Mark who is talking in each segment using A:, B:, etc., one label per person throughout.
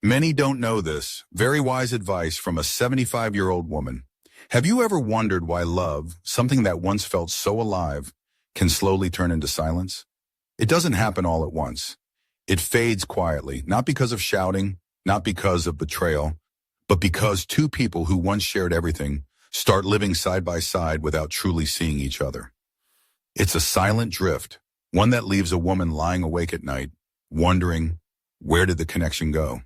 A: Many don't know this. Very wise advice from a 75-year-old woman. Have you ever wondered why love, something that once felt so alive, can slowly turn into silence? It doesn't happen all at once. It fades quietly, not because of shouting, not because of betrayal, but because two people who once shared everything start living side by side without truly seeing each other. It's a silent drift, one that leaves a woman lying awake at night, wondering, where did the connection go?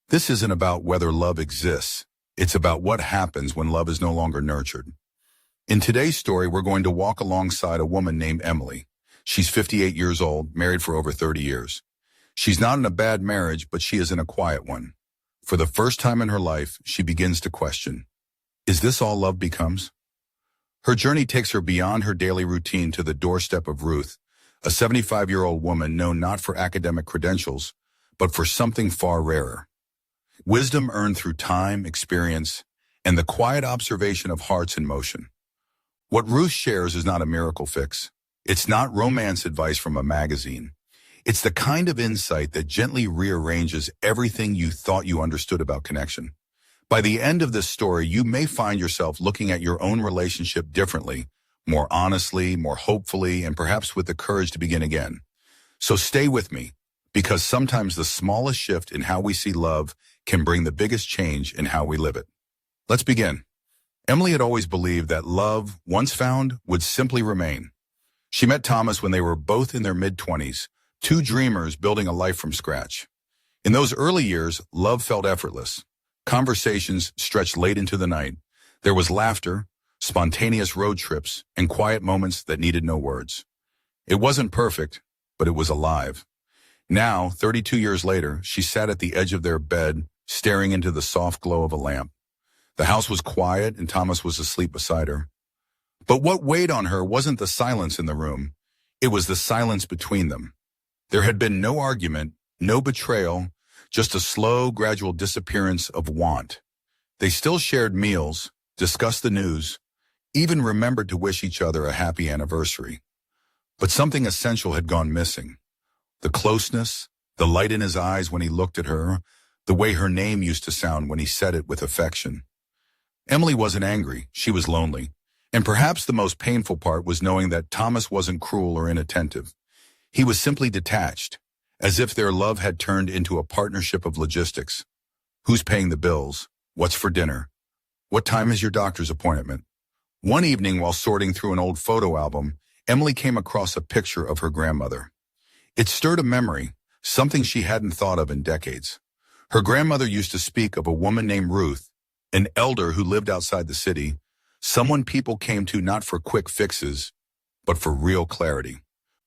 A: This isn't about whether love exists. It's about what happens when love is no longer nurtured. In today's story, we're going to walk alongside a woman named Emily. She's 58 years old, married for over 30 years. She's not in a bad marriage, but she is in a quiet one. For the first time in her life, she begins to question, is this all love becomes? Her journey takes her beyond her daily routine to the doorstep of Ruth, a 75-year-old woman known not for academic credentials, but for something far rarer. Wisdom earned through time, experience, and the quiet observation of hearts in motion. What Ruth shares is not a miracle fix. It's not romance advice from a magazine. It's the kind of insight that gently rearranges everything you thought you understood about connection. By the end of this story, you may find yourself looking at your own relationship differently, more honestly, more hopefully, and perhaps with the courage to begin again. So stay with me, because sometimes the smallest shift in how we see love can bring the biggest change in how we live it. Let's begin. Emily had always believed that love, once found, would simply remain. She met Thomas when they were both in their mid-20s, two dreamers building a life from scratch. In those early years, love felt effortless. Conversations stretched late into the night. There was laughter, spontaneous road trips, and quiet moments that needed no words. It wasn't perfect, but it was alive. Now, 32 years later, she sat at the edge of their bed, staring into the soft glow of a lamp. The house was quiet and Thomas was asleep beside her. But what weighed on her wasn't the silence in the room. It was the silence between them. There had been no argument, no betrayal, just a slow, gradual disappearance of want. They still shared meals, discussed the news, even remembered to wish each other a happy anniversary. But something essential had gone missing. The closeness, the light in his eyes when he looked at her, the way her name used to sound when he said it with affection. Emily wasn't angry, she was lonely. And perhaps the most painful part was knowing that Thomas wasn't cruel or inattentive. He was simply detached, as if their love had turned into a partnership of logistics. Who's paying the bills? What's for dinner? What time is your doctor's appointment? One evening, while sorting through an old photo album, Emily came across a picture of her grandmother. It stirred a memory, something she hadn't thought of in decades. Her grandmother used to speak of a woman named Ruth, an elder who lived outside the city, someone people came to not for quick fixes, but for real clarity.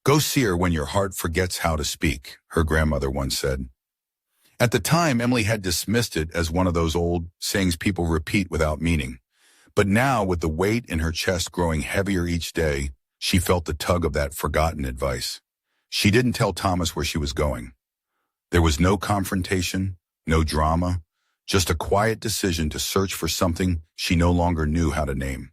A: Go see her when your heart forgets how to speak, her grandmother once said. At the time, Emily had dismissed it as one of those old sayings people repeat without meaning. But now, with the weight in her chest growing heavier each day, she felt the tug of that forgotten advice. She didn't tell Thomas where she was going. There was no confrontation, no drama, just a quiet decision to search for something she no longer knew how to name.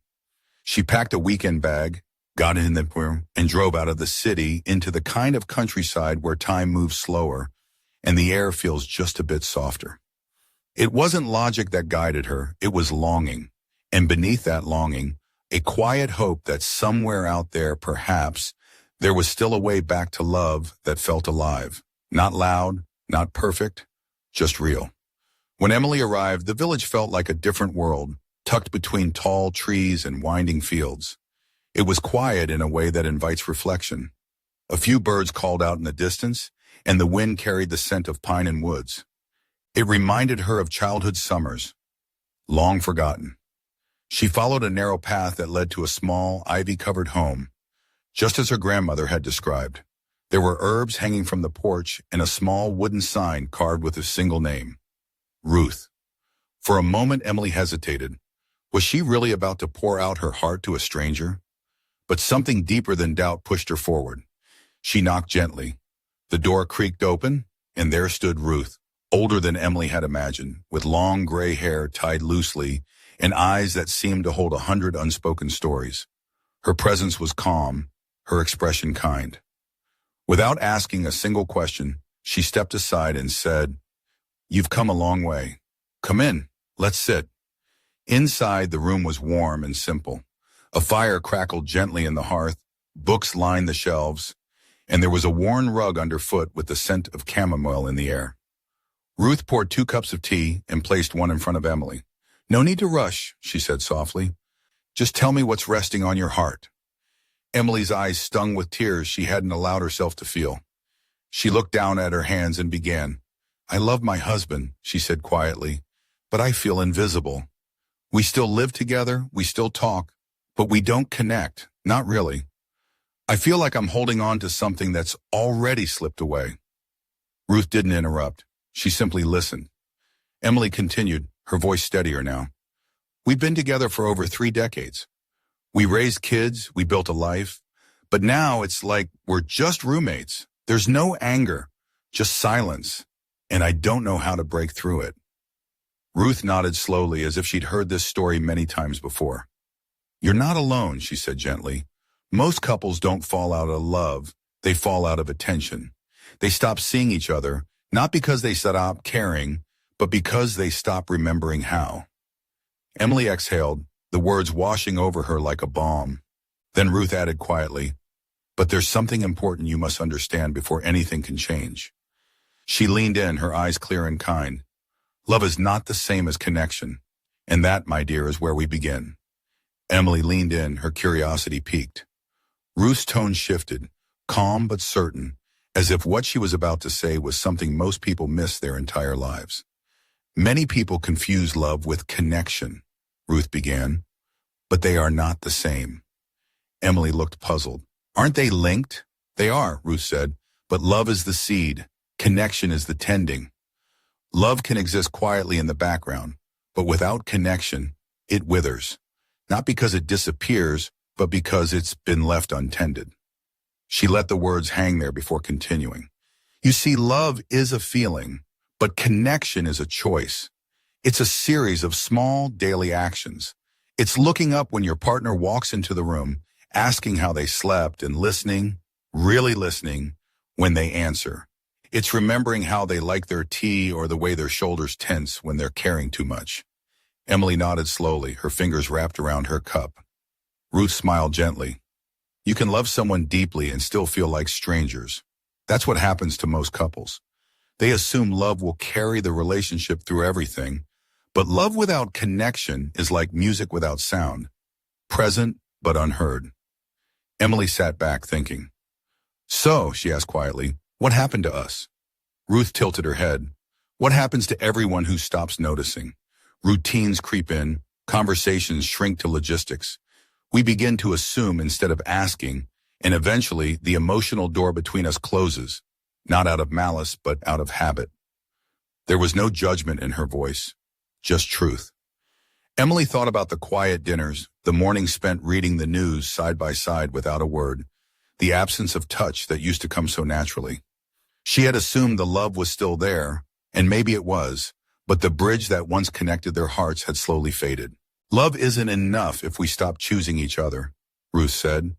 A: She packed a weekend bag, got in the room, and drove out of the city into the kind of countryside where time moves slower and the air feels just a bit softer. It wasn't logic that guided her, it was longing. And beneath that longing, a quiet hope that somewhere out there, perhaps, there was still a way back to love that felt alive. Not loud, not perfect, just real. When Emily arrived, the village felt like a different world, tucked between tall trees and winding fields. It was quiet in a way that invites reflection. A few birds called out in the distance, and the wind carried the scent of pine and woods. It reminded her of childhood summers, long forgotten. She followed a narrow path that led to a small, ivy-covered home, just as her grandmother had described. There were herbs hanging from the porch and a small wooden sign carved with a single name, Ruth. For a moment, Emily hesitated. Was she really about to pour out her heart to a stranger? But something deeper than doubt pushed her forward. She knocked gently. The door creaked open, and there stood Ruth, older than Emily had imagined, with long gray hair tied loosely and eyes that seemed to hold 100 unspoken stories. Her presence was calm, her expression kind. Without asking a single question, she stepped aside and said, You've come a long way. Come in. Let's sit. Inside, the room was warm and simple. A fire crackled gently in the hearth, books lined the shelves, and there was a worn rug underfoot with the scent of chamomile in the air. Ruth poured 2 cups of tea and placed one in front of Emily. "No need to rush," she said softly. "Just tell me what's resting on your heart." Emily's eyes stung with tears she hadn't allowed herself to feel. She looked down at her hands and began. "I love my husband," she said quietly, "but I feel invisible. We still live together, we still talk, but we don't connect, not really. I feel like I'm holding on to something that's already slipped away." Ruth didn't interrupt. She simply listened. Emily continued, her voice steadier now. "We've been together for over 3 decades. We raised kids, we built a life, but now it's like we're just roommates. There's no anger, just silence, and I don't know how to break through it." Ruth nodded slowly as if she'd heard this story many times before. "You're not alone," she said gently. "Most couples don't fall out of love, they fall out of attention. They stop seeing each other, not because they stop caring, but because they stop remembering how." Emily exhaled, the words washing over her like a balm. Then Ruth added quietly, "But there's something important you must understand before anything can change." She leaned in, her eyes clear and kind. "Love is not the same as connection, and that, my dear, is where we begin." Emily leaned in, her curiosity piqued. Ruth's tone shifted, calm but certain, as if what she was about to say was something most people miss their entire lives. "Many people confuse love with connection," Ruth began, "but they are not the same." Emily looked puzzled. "Aren't they linked?" "They are," Ruth said, "but love is the seed, connection is the tending. Love can exist quietly in the background, but without connection, it withers. Not because it disappears, but because it's been left untended." She let the words hang there before continuing. "You see, love is a feeling, but connection is a choice. It's a series of small daily actions. It's looking up when your partner walks into the room, asking how they slept, and listening, really listening, when they answer. It's remembering how they like their tea or the way their shoulders tense when they're carrying too much." Emily nodded slowly, her fingers wrapped around her cup. Ruth smiled gently. "You can love someone deeply and still feel like strangers. That's what happens to most couples. They assume love will carry the relationship through everything, but love without connection is like music without sound, present but unheard." Emily sat back thinking. "So," she asked quietly, "what happened to us?" Ruth tilted her head. "What happens to everyone who stops noticing? Routines creep in, conversations shrink to logistics. We begin to assume instead of asking, and eventually the emotional door between us closes, not out of malice but out of habit." There was no judgment in her voice, just truth. Emily thought about the quiet dinners, the mornings spent reading the news side by side without a word, the absence of touch that used to come so naturally. She had assumed the love was still there, and maybe it was, but the bridge that once connected their hearts had slowly faded. "Love isn't enough if we stop choosing each other," Ruth said.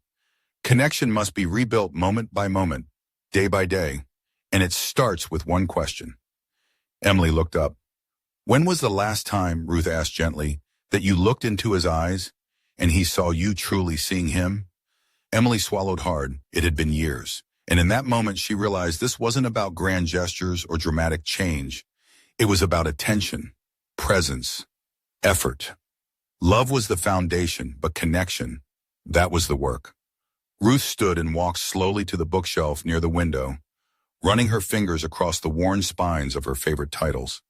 A: "Connection must be rebuilt moment by moment, day by day, and it starts with one question." Emily looked up. "When was the last time," Ruth asked gently, "that you looked into his eyes and he saw you truly seeing him?" Emily swallowed hard. It had been years, and in that moment she realized this wasn't about grand gestures or dramatic change. It was about attention, presence, effort. Love was the foundation, but connection, that was the work. Ruth stood and walked slowly to the bookshelf near the window, running her fingers across the worn spines of her favorite titles.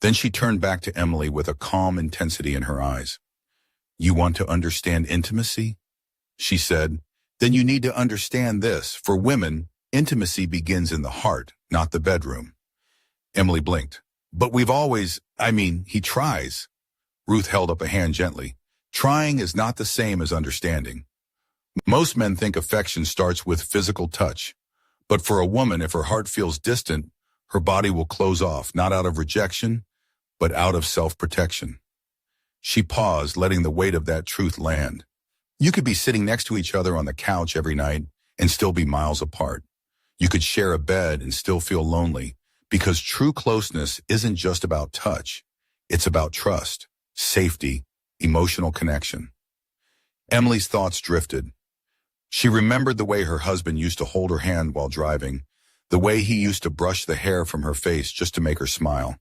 A: Then she turned back to Emily with a calm intensity in her eyes. "You want to understand intimacy?" she said. "Then you need to understand this. For women, intimacy begins in the heart, not the bedroom." Emily blinked. "But we've always, he tries." Ruth held up a hand gently. "Trying is not the same as understanding. Most men think affection starts with physical touch. But for a woman, if her heart feels distant, her body will close off, not out of rejection, but out of self-protection." She paused, letting the weight of that truth land. You could be sitting next to each other on the couch every night and still be miles apart. You could share a bed and still feel lonely, Because true closeness isn't just about touch. It's about trust, safety, emotional connection. Emily's thoughts drifted. She remembered the way her husband used to hold her hand while driving, the way he used to brush the hair from her face just to make her smile.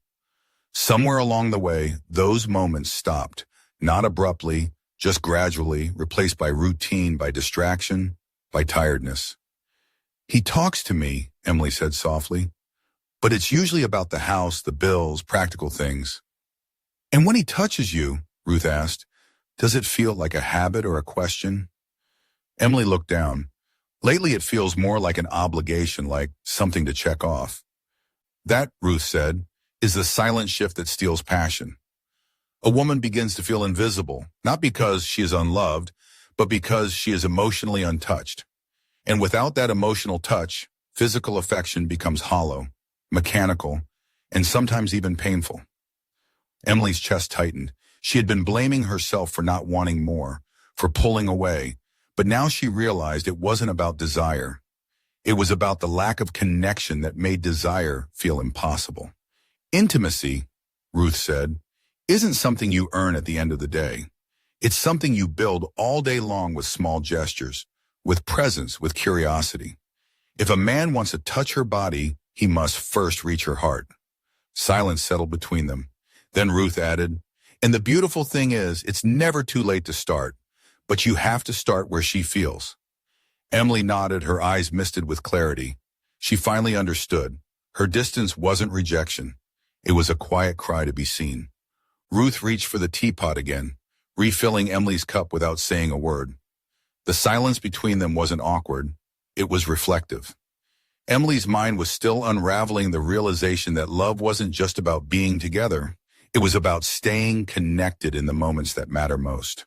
A: Somewhere along the way, those moments stopped, not abruptly, just gradually, replaced by routine, by distraction, by tiredness. He talks to me, Emily said softly, but it's usually about the house, the bills, practical things. And when he touches you, Ruth asked, does it feel like a habit or a question? Emily looked down. Lately it feels more like an obligation, like something to check off. That, Ruth said, is the silent shift that steals passion. A woman begins to feel invisible, not because she is unloved, but because she is emotionally untouched. And without that emotional touch, physical affection becomes hollow, mechanical, and sometimes even painful. Emily's chest tightened. She had been blaming herself for not wanting more, for pulling away, but now she realized it wasn't about desire. It was about the lack of connection that made desire feel impossible. Intimacy, Ruth said, isn't something you earn at the end of the day. It's something you build all day long with small gestures, with presence, with curiosity. If a man wants to touch her body, he must first reach her heart. Silence settled between them. Then Ruth added, and the beautiful thing is, it's never too late to start, but you have to start where she feels. Emily nodded, her eyes misted with clarity. She finally understood. Her distance wasn't rejection. It was a quiet cry to be seen. Ruth reached for the teapot again, refilling Emily's cup without saying a word. The silence between them wasn't awkward. It was reflective. Emily's mind was still unraveling the realization that love wasn't just about being together. It was about staying connected in the moments that matter most.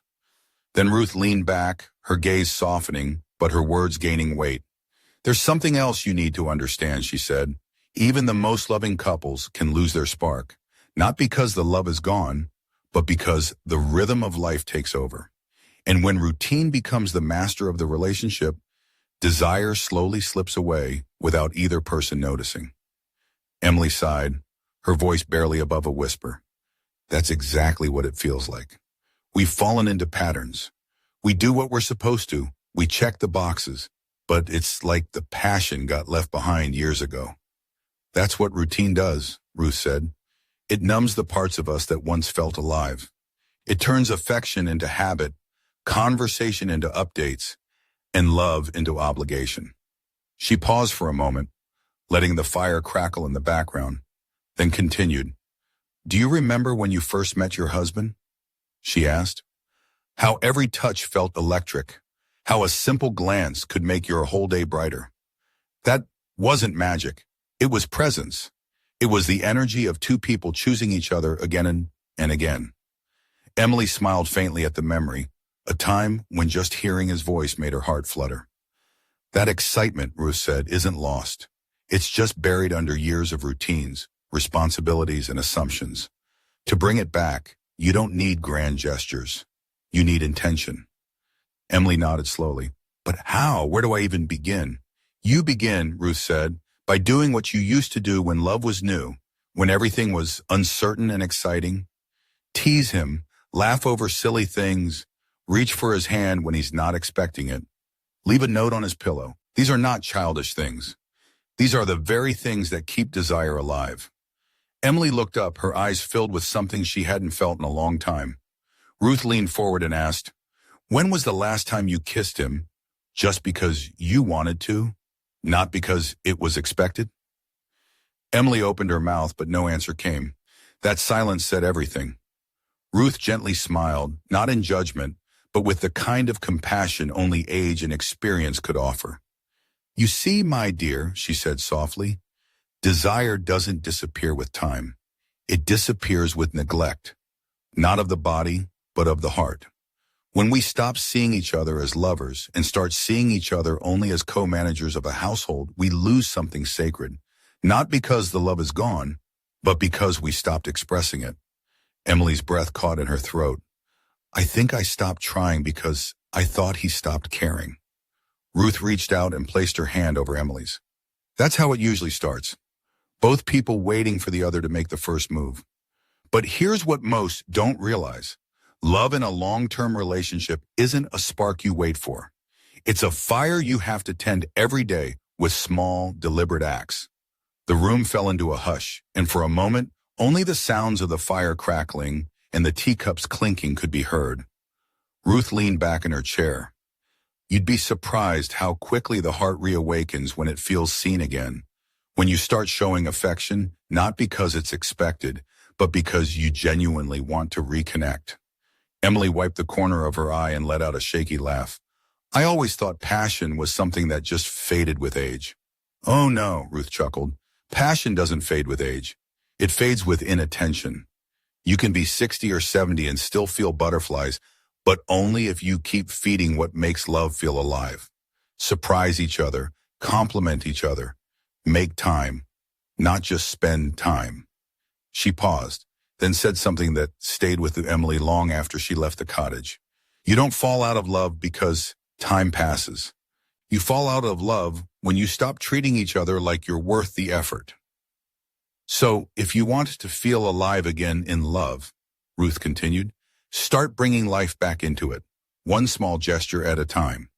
A: Then Ruth leaned back, her gaze softening, but her words gaining weight. There's something else you need to understand, she said. Even the most loving couples can lose their spark, not because the love is gone, but because the rhythm of life takes over. And when routine becomes the master of the relationship, desire slowly slips away without either person noticing. Emily sighed, her voice barely above a whisper. That's exactly what it feels like. We've fallen into patterns. We do what we're supposed to. We check the boxes, but it's like the passion got left behind years ago. That's what routine does, Ruth said. It numbs the parts of us that once felt alive. It turns affection into habit, conversation into updates, and love into obligation. She paused for a moment, letting the fire crackle in the background, then continued. Do you remember when you first met your husband? She asked. How every touch felt electric, how a simple glance could make your whole day brighter. That wasn't magic. It was presence. It was the energy of two people choosing each other again and again. Emily smiled faintly at the memory, a time when just hearing his voice made her heart flutter. That excitement, Ruth said, isn't lost. It's just buried under years of routines, responsibilities, and assumptions. To bring it back, you don't need grand gestures. You need intention. Emily nodded slowly. But how? Where do I even begin? You begin, Ruth said, by doing what you used to do when love was new, when everything was uncertain and exciting. Tease him, laugh over silly things, reach for his hand when he's not expecting it. Leave a note on his pillow. These are not childish things. These are the very things that keep desire alive. Emily looked up, her eyes filled with something she hadn't felt in a long time. Ruth leaned forward and asked, when was the last time you kissed him just because you wanted to, not because it was expected? Emily opened her mouth, but no answer came. That silence said everything. Ruth gently smiled, not in judgment, but with the kind of compassion only age and experience could offer. You see, my dear, she said softly, desire doesn't disappear with time. It disappears with neglect, not of the body, but of the heart. When we stop seeing each other as lovers and start seeing each other only as co-managers of a household, we lose something sacred, not because the love is gone, but because we stopped expressing it. Emily's breath caught in her throat. I think I stopped trying because I thought he stopped caring. Ruth reached out and placed her hand over Emily's. That's how it usually starts. both people waiting for the other to make the first move. But here's what most don't realize. Love in a long-term relationship isn't a spark you wait for. It's a fire you have to tend every day with small, deliberate acts. The room fell into a hush, and for a moment, only the sounds of the fire crackling and the teacups clinking could be heard. Ruth leaned back in her chair. You'd be surprised how quickly the heart reawakens when it feels seen again. When you start showing affection, not because it's expected, but because you genuinely want to reconnect. Emily wiped the corner of her eye and let out a shaky laugh. I always thought passion was something that just faded with age. Oh no, Ruth chuckled. Passion doesn't fade with age. It fades with inattention. You can be 60 or 70 and still feel butterflies, but only if you keep feeding what makes love feel alive. Surprise each other, compliment each other, make time, not just spend time. She paused, then said something that stayed with Emily long after she left the cottage. You don't fall out of love because time passes. You fall out of love when you stop treating each other like you're worth the effort. So, if you want to feel alive again in love, Ruth continued, start bringing life back into it, one small gesture at a time.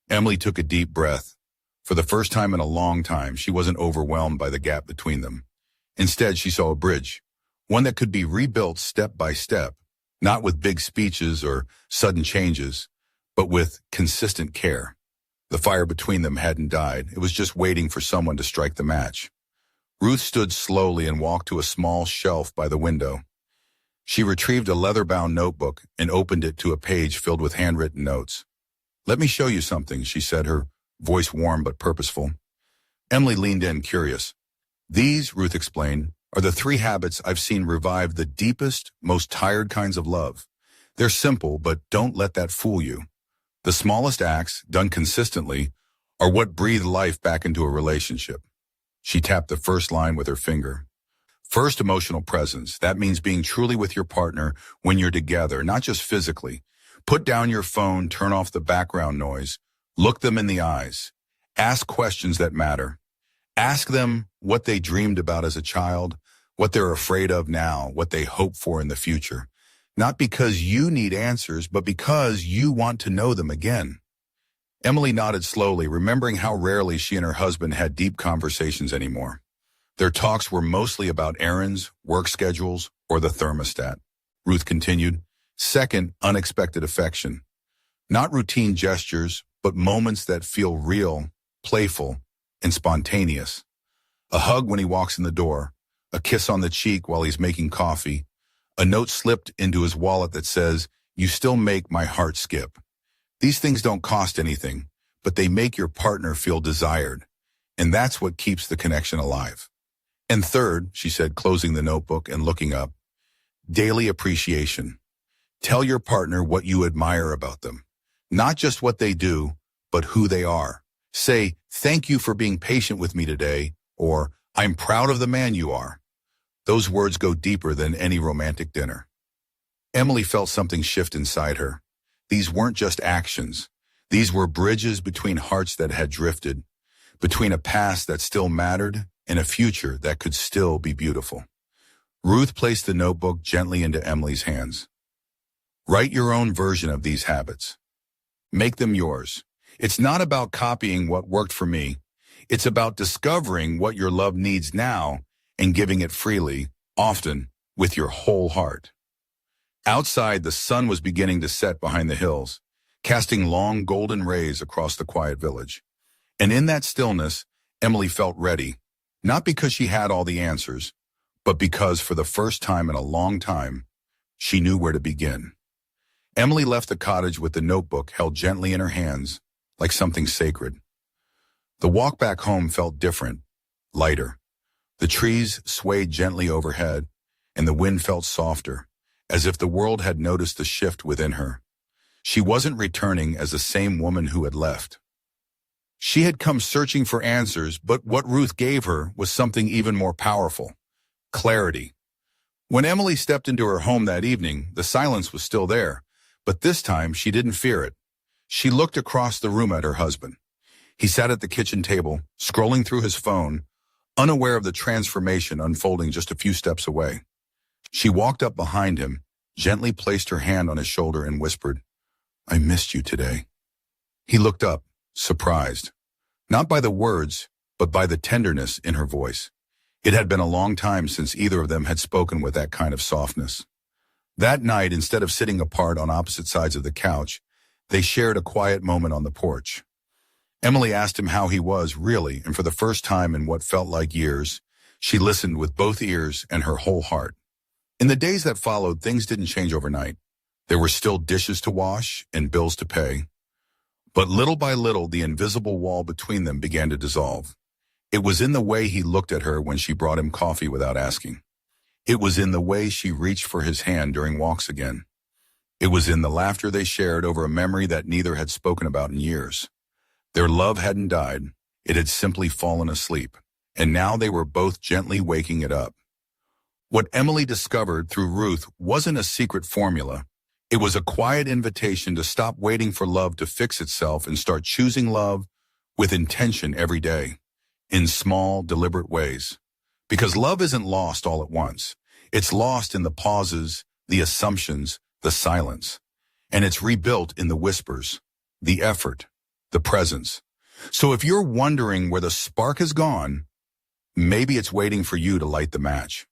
A: Emily took a deep breath. For the first time in a long time, she wasn't overwhelmed by the gap between them. Instead, she saw a bridge, one that could be rebuilt step by step, not with big speeches or sudden changes, but with consistent care. The fire between them hadn't died. It was just waiting for someone to strike the match. Ruth stood slowly and walked to a small shelf by the window. She retrieved a leather-bound notebook and opened it to a page filled with handwritten notes. Let me show you something, she said, her voice warm but purposeful. Emily leaned in, curious. These, Ruth explained, are the 3 habits I've seen revive the deepest, most tired kinds of love. They're simple, but don't let that fool you. The smallest acts, done consistently, are what breathe life back into a relationship. She tapped the first line with her finger. First, emotional presence. That means being truly with your partner when you're together, not just physically. Put down your phone, turn off the background noise, look them in the eyes. Ask questions that matter. Ask them what they dreamed about as a child, what they're afraid of now, what they hope for in the future. Not because you need answers, but because you want to know them again. Emily nodded slowly, remembering how rarely she and her husband had deep conversations anymore. Their talks were mostly about errands, work schedules, or the thermostat. Ruth continued, second, unexpected affection. Not routine gestures, but moments that feel real, playful, and spontaneous. A hug when he walks in the door, a kiss on the cheek while he's making coffee, a note slipped into his wallet that says, "You still make my heart skip." These things don't cost anything, but they make your partner feel desired, and that's what keeps the connection alive. And third, she said, closing the notebook and looking up, daily appreciation. Tell your partner what you admire about them, not just what they do, but who they are. Say, "Thank you for being patient with me today," or "I'm proud of the man you are." Those words go deeper than any romantic dinner. Emily felt something shift inside her. These weren't just actions. These were bridges between hearts that had drifted, between a past that still mattered and a future that could still be beautiful. Ruth placed the notebook gently into Emily's hands. Write your own version of these habits. Make them yours. It's not about copying what worked for me. It's about discovering what your love needs now and giving it freely, often with your whole heart. Outside, the sun was beginning to set behind the hills, casting long golden rays across the quiet village. And in that stillness, Emily felt ready, not because she had all the answers, but because for the first time in a long time, she knew where to begin. Emily left the cottage with the notebook held gently in her hands, like something sacred. The walk back home felt different, lighter. The trees swayed gently overhead, and the wind felt softer, as if the world had noticed the shift within her. She wasn't returning as the same woman who had left. She had come searching for answers, but what Ruth gave her was something even more powerful: clarity. When Emily stepped into her home that evening, the silence was still there, but this time she didn't fear it. She looked across the room at her husband. He sat at the kitchen table, scrolling through his phone, unaware of the transformation unfolding just a few steps away. She walked up behind him, gently placed her hand on his shoulder and whispered, "I missed you today." He looked up, surprised, not by the words, but by the tenderness in her voice. It had been a long time since either of them had spoken with that kind of softness. That night, instead of sitting apart on opposite sides of the couch, they shared a quiet moment on the porch. Emily asked him how he was, really, and for the first time in what felt like years, she listened with both ears and her whole heart. In the days that followed, things didn't change overnight. There were still dishes to wash and bills to pay. But little by little, the invisible wall between them began to dissolve. It was in the way he looked at her when she brought him coffee without asking. It was in the way she reached for his hand during walks again. It was in the laughter they shared over a memory that neither had spoken about in years. Their love hadn't died. It had simply fallen asleep, and now they were both gently waking it up. What Emily discovered through Ruth wasn't a secret formula. It was a quiet invitation to stop waiting for love to fix itself and start choosing love with intention every day, in small, deliberate ways. Because love isn't lost all at once. It's lost in the pauses, the assumptions, the silence. And it's rebuilt in the whispers, the effort, the presence. So if you're wondering where the spark has gone, maybe it's waiting for you to light the match.